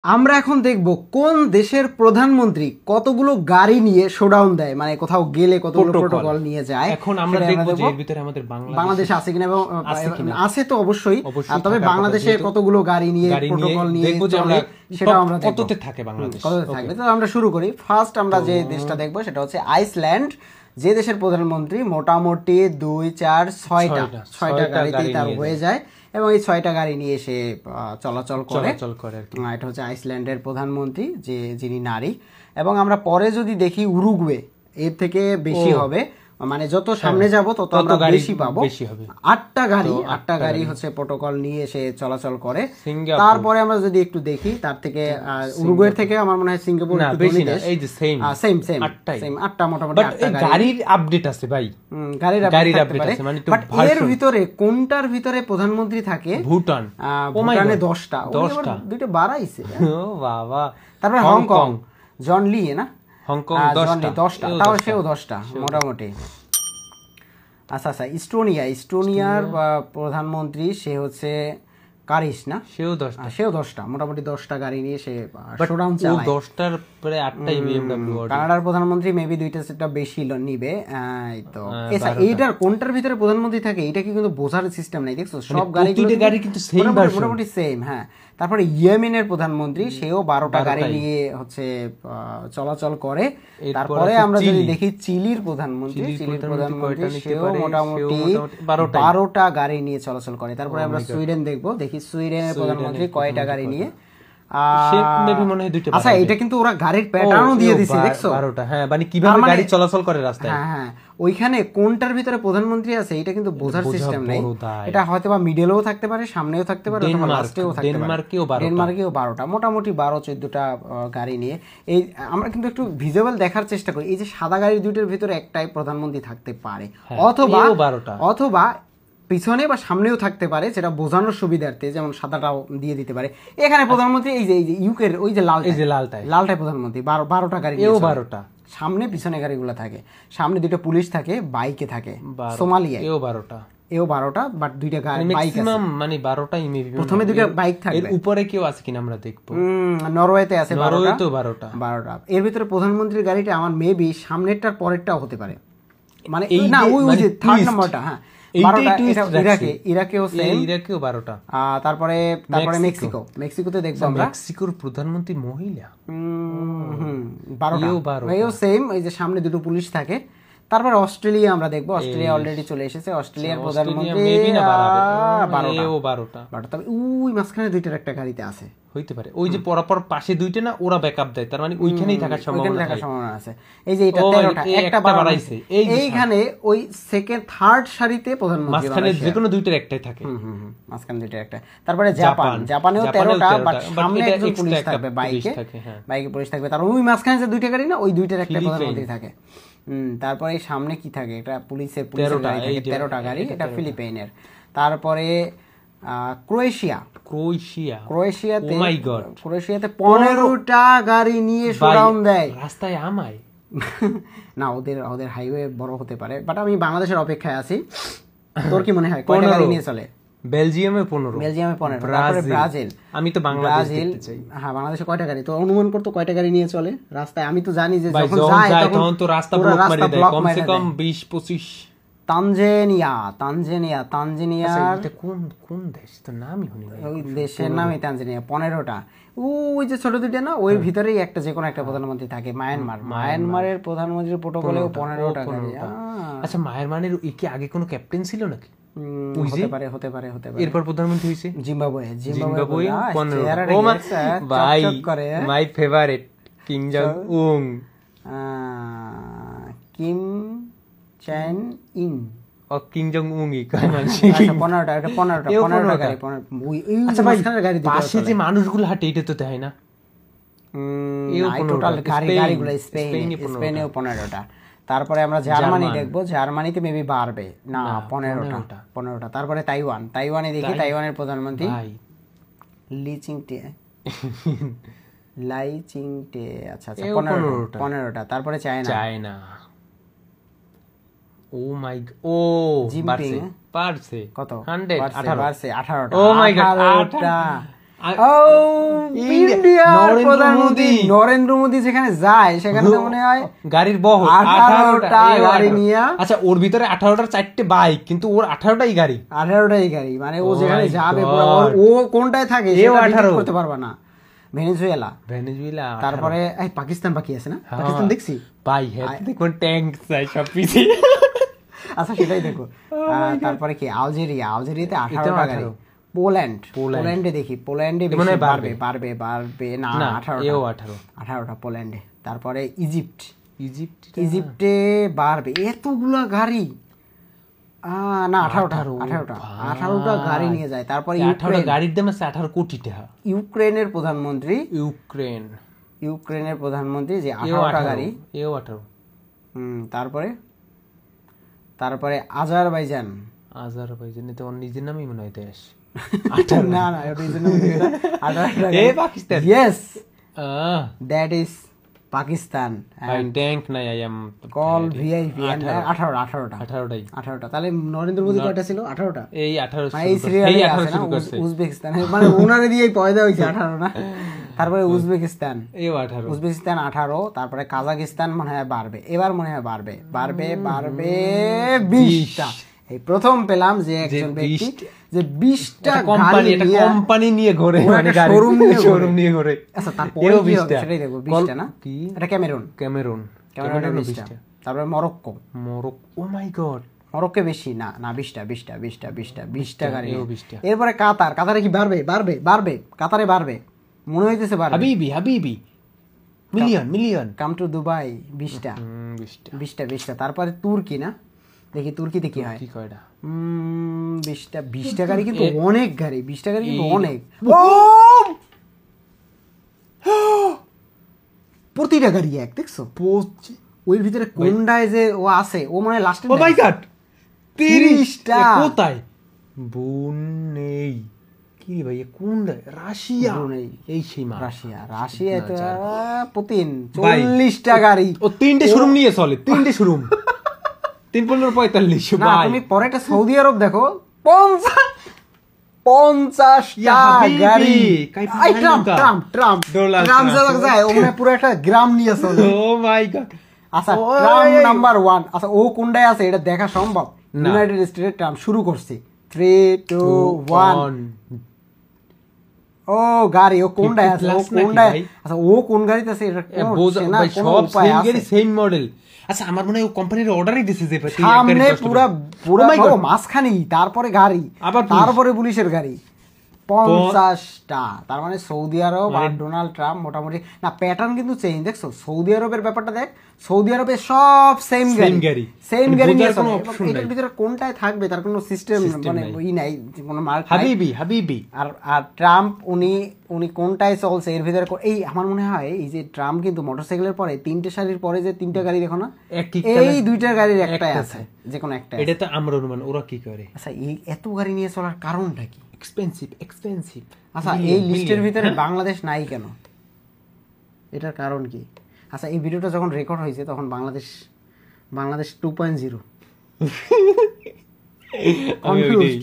আমরা এখন দেখব কোন দেশের প্রধানমন্ত্রী কতগুলো গাড়ি নিয়ে শোডাউন দেয়, মানে কোথাও গেলে কতগুলো প্রোটোকল নিয়ে যায়। এখন আমরা দেখব যে এর ভিতরে আমাদের বাংলাদেশ আছে কিনা, এবং আছে তো অবশ্যই, তবে বাংলাদেশে কতগুলো গাড়ি নিয়ে প্রোটোকল নিয়ে দেখব যে আমরা সেটা আমরা কততে থাকে বাংলাদেশ, কততে থাকবে। তো আমরা শুরু করি। ফার্স্ট আমরা যে দেশটা দেখব সেটা হচ্ছে আইসল্যান্ড, যে দেশের প্রধানমন্ত্রী মোটামুটি 2-4-6টা গাড়িতেই তার হয়ে যায় এবং এই 6টা গাড়ি নিয়ে সে চলাচল করে। এটা হচ্ছে আইসল্যান্ডের প্রধানমন্ত্রী, যিনি নারী। এবং আমরা পরে যদি দেখি উরুগুয়ে এর থেকে বেশি হবে, মানে যত সামনে যাব তত আমরা বেশি পাবো। 8টা গাড়ি হচ্ছে প্রোটোকল নিয়ে সে চলাচল করে। তারপরে আমরা যদি একটু দেখি তার থেকে উরুগুয়ের থেকে আমার মনে হয় সিঙ্গাপুর একটু বেশি না, এই যে সেম 8টা মোটামুটি 8টা গাড়ির আপডেট আছে ভাই, গাড়ির আপডেট আছে। মানে এর ভিতরে কোনটার ভিতরে প্রধানমন্ত্রী থাকে? ভুটানে 10টা, দুটো বাড়াইছে। ও বাবা। তারপরে হংকং, জন লি না, হংকং 10টা, তাও সেও 10টা মোটামুটি। আচ্ছা, ইস্টোনিয়ার প্রধানমন্ত্রী সে হচ্ছে কারিস না, সেও 10টা, মোটামুটি 10টা গাড়ি নিয়ে সে শোডাউন চালায়। 10টার পরে 8টাই বিএমডব্লিউ। কানাডার প্রধানমন্ত্রী মেবি 2টা বেশি নিবে। তো এইটার কোনটার ভিতরে প্রধানমন্ত্রী থাকে এটা কি কিন্তু বোঝার সিস্টেম নাই, দেখছো সব গাড়ি কিন্তু সেম মোটামুটি সেম। হ্যাঁ, তারপরে ইয়েমেনের প্রধানমন্ত্রী সেও 12টা গাড়ি নিয়ে হচ্ছে চলাচল করে। তারপরে আমরা যদি দেখি চিলির প্রধানমন্ত্রী সেও মোটামুটি 12টা গাড়ি নিয়ে চলাচল করে। তারপরে আমরা সুইডেন দেখবো, দেখি সুইডেনের প্রধানমন্ত্রী কয়টা গাড়ি নিয়ে। আচ্ছা, এটা কিন্তু ওরা গাড়ির প্যাটার্নও দিয়ে দিছে, দেখছো 12টা। হ্যাঁ, মানে কিভাবে গাড়ি চলাচল করে রাস্তায়। হ্যাঁ, ওইখানে কোনটার ভিতরে প্রধানমন্ত্রী আছে এটা কিন্তু বোঝার সিস্টেম নাই। এটা হয়তো বা মিডলেও থাকতে পারে, সামনেও থাকতে পারে, অথবা লাস্টেও থাকতে পারে। ডেনমার্কেও 12টা, মোটামুটি 12-14টা গাড়ি নিয়ে। এই আমরা কিন্তু একটু ভিজুয়াল দেখার চেষ্টা করি। এই যে সাদা গাড়ির দুইটার ভিতরে একটাই প্রধানমন্ত্রী থাকতে পারে, অথবা পিছনে বা সামনেও থাকতে পারে, যেটা বোঝানোর সুবিধার্থে, যেমন সাদাটাও দিয়ে দিতে পারে। এখানে প্রধানমন্ত্রী এই যে ইউকের ওই যে লালটাই প্রধানমন্ত্রী, 12টা গাড়ি, 12টা সামনে পিছনে গাড়িগুলো থাকে। সামনে 2টা পুলিশ থাকে, বাইকে থাকে। সোমালিয়া এও 12টা, বাট 2টা বাইক আছে, মানে 12টাই মেবি। প্রথমে 2টা বাইক থাকে। এর উপরে কেউ আছে কিনা আমরা দেখবো। নরওয়েতে আছে 12টা। এর ভিতরে প্রধানমন্ত্রীর গাড়িটা আমার মেবি সামনেরটার পরেরটাও হতে পারে, মানে না ওই যে 3rd নাম্বারটা। হ্যাঁ, ইরাকেও 12টা। তারপরে মেক্সিকোতে দেখবো আমরা মেক্সিকোর প্রধানমন্ত্রী মহিলা 12টা সেম, এই যে সামনে 2টো পুলিশ থাকে। তারপরে অস্ট্রেলিয়া আমরা দেখবো, অস্ট্রেলিয়া অলরেডি চলে এসেছে। অস্ট্রেলিয়ার প্রধানমন্ত্রী 12টা, তবে ওই মাঝখানে 2টার একটা গাড়িতে আছে, হইতে পারে। ওই যে পরপর পাশে 2টা না, ওরা ব্যাকআপ দেয়, তার মানে ওইখানেই থাকার সম্ভাবনা আছে। এই যে এটা 13টা, একটা বাড়াইছে এইখানে, ওই সেকেন্ড 3rd সারিতে প্রধানমন্ত্রী, মাঝখানে যে কোনো 2টার একটাই থাকে। মাঝখানে 2টার একটা। তারপরে জাপানেও 13টা, বাট সামনে একজন পুলিশ থাকবে, বাইকে পুলিশ থাকবে। তার ওই মাঝখানে যে 2টা গাড়ি না, ওই 2টার একটা প্রধানমন্ত্রী থাকে। তারপরে সামনে কি থাকে, এটা পুলিশের গাড়ি থাকে, 13টা গাড়ি, এটা ফিলিপাইনের। তারপরে ক্রোয়েশিয়াতে 15টা গাড়ি নিয়ে শোডাউন দেয় রাস্তায় আমায়। না, ওদের হাইওয়ে বড় হতে পারে, বাট আমি বাংলাদেশের অপেক্ষায় আছি। তোর কি মনে হয় কয়টা গাড়ি নিয়ে চলে? বেলজিয়ামে 15, ব্রাজিল। আমি তো বাংলাদেশ, হ্যাঁ, বাংলাদেশে কয়টা গাড়ি? তো অনুমান করতো কয়টা গাড়ি নিয়ে চলে রাস্তায়। আমি তো জানি যে যখন যায় তখন তো রাস্তা ব্লক মারি দেয়, কমসে কম 20-25। তানজানিয়া কোন দেশ, তো নামই শুনি না, ওই দেশের নামই তানজানিয়া, 15টা। ওই যে ছোট 2টা না, ওই ভিতরেই একটা যে কোনো একটা প্রধানমন্ত্রী থাকে। মায়ানমারের প্রধানমন্ত্রীর প্রোটোকলেও 15টা গাড়ি। আচ্ছা, মায়ানমারের কি আগে কোনো ক্যাপ্টেন ছিল নাকি? হতে পারে। এরপর প্রধানমন্ত্রী হইছে জিম্বাবুয়ে 15। ও ভাই, my favourite Kim Jong Un, Kim চ্যান ইন ও কিং জং উং ই কয় মানুষ। 15টা গাড়ি। আচ্ছা ভাই, পাশে যে মানুষগুলো হাঁটে এটা তো তাই না? টোটাল গাড়িগুলো স্পেনেও 15টা। তারপরে আমরা জার্মানি দেখবো, জার্মানিতে মেবি বাড়বে না, 15টা। তারপরে তাইওয়ানে দেখি, তাইওয়ানের প্রধানমন্ত্রী লাই চিংটে। আচ্ছা, 15টা। তারপরে চায়না ও মাই জিনপিং পারছে কত? 18টা। ও মাই গড, 18টা। ইন্ডিয়ার প্রধানমন্ত্রী নরেন্দ্র মোদী যেখানে যায় সেখানে মনে হয় গাড়ির বহর 18টা গাড়ি নিয়ে। আচ্ছা ওর ভিতরে 18টার 4টে বাইক, কিন্তু ওর 18টাই গাড়ি। 18টাই গাড়ি, মানে ও যেখানে যাবে ও কোনটায় থাকে সেটা করতে পারবে না। ভেনেজুয়েলা, তারপরে পাকিস্তান বাকি আছে না? পাকিস্তান দেখছি ভাই, হ্যাঁ দেখো ট্যাঙ্ক চাই সব পিছে। আচ্ছা সেটাই দেখো। তারপরে কি আলজেরিয়াতে 18টা গাড়ি। পোল্যান্ডে দেখি, পোল্যান্ডে বাড়বে না 18টা পোল্যান্ডে। তারপরে ইজিপ্টে বাড়বে এতগুলা গাড়ি না 18টা গাড়ি নিয়ে যায়। তারপরে 18টা গাড়ির দাম আছে 18 কোটি টাকা। ইউক্রেনের প্রধানমন্ত্রী যে 18টা গাড়ি, তারপরে আজারবাইজান তো নিজের নামই মনে হয় দেশ। না Pakistan, yes that is Pakistan. Tank নাই, আই এম কল ভিআইপি। 18টা। তাহলে নরেন্দ্র মোদী কয়টা ছিল? 18টা। এই 18 এই সিরিয়ালে আছে না উজবেকিস্তান, মানে ওনারে দিয়েই পয়দা হইছে 18 না। তারপরে উজবেকিস্তান 18, তারপরে কাজাকিস্তান মনে হয় বাড়বে, এবার মনে হয় বাড়বে 20টা। এই প্রথম পেলাম যে একজন ব্যক্তি যে 20টা কোম্পানি নিয়ে ঘোরে, মানে শোরুম নিয়ে ঘোরে। আচ্ছা তারপরে কি হবে সেটাই দেখো। 20টা না, এটা ক্যামেরুন। তারপরে মরক্কো, ও মাই গড, মরক্কো বেশি না 20টা গাড়ি। এরপরে কাতারে কি বাড়বে কাতারে বাড়বে মনে হইতেছে বাড়বে। হাবিবি মিলিয়ন কাম টু দুবাই 20টা। তারপরে তুর্কি না, দেখি তুর্কিতে কি হয়। 20টা গাড়ি, কিন্তু অনেক গাড়ি। 20টা গাড়ি কিন্তু অনেক। প্রতিটা গাড়ি এক, দেখছো ওই ভিতরে কোনটায় যে ও আছে, ও মানে লাস্টে 30টা। কোথায় বোন নেই কি ভাই, কোন রাশিয়া? এই সেই রাশিয়া তো পুতিন 40টা গাড়ি। ও 3টে শোরুম নিয়ে চলে, 3টে শোরুম 3-15-45। না তুমি পরে একটা সৌদি আরব দেখো 50টা গাড়ি। ট্রাম্প যায় ওখানে পুরো একটা গ্রাম নিয়ে চলে। ও মাই গড। আচ্ছা ট্রাম্প নাম্বার 1। আচ্ছা ও কোনটায় আছে এটা দেখা সম্ভব? ইউনাইটেড স্টেটে ট্রাম্প শুরু করছে। 3, 2, 1। ও গাড়ি ও কোনটায় আছে? আচ্ছা ও কোন গাড়িতে আছে এটা সব সেম মডেল। আচ্ছা আমার মনে হয় ও কোম্পানির অর্ডারই দিছে যে সামনে পুরো মাঝখানেই, তারপরে গাড়ি, তারপরে পুলিশের গাড়ি 50টা। তার মানে সৌদি আরব আর ডোনাল্ড ট্রাম্প মোটামুটি না, প্যাটার্ন কিন্তু চেঞ্জ। দেখছো সৌদি আরবের ব্যাপারটা দেখ, সৌদি আরবে সব সেম গাড়ি নিয়ে চলে। এটার ভিতরে কোনটায় থাকবে তার কোনো সিস্টেম মানে ই নাই, কোনো মার্ক হাবিবি। আর ট্রাম্প উনি কোনটায় চলছে এর ভিতরে। এই আমার মনে হয় এই যে ট্রাম্প কিন্তু মোটরসাইকেলের পরে 3টে সারির পরে যে 3টা গাড়ি দেখো না, এই 2টা গাড়ির একটাই আছে, যে কোনো একটা। এটা তো আমরা অনুমান ওরা কি করে। আচ্ছা এই এত গাড়ি নিয়ে চলার কারণটা কি? এক্সপেন্সিভ। আচ্ছা এই লিস্টের ভিতরে বাংলাদেশ নাই কেন, এটার কারণ কি? আচ্ছা এই ভিডিওটা যখন রেকর্ড হয়েছে তখন বাংলাদেশ 2.0 কনফিউজড।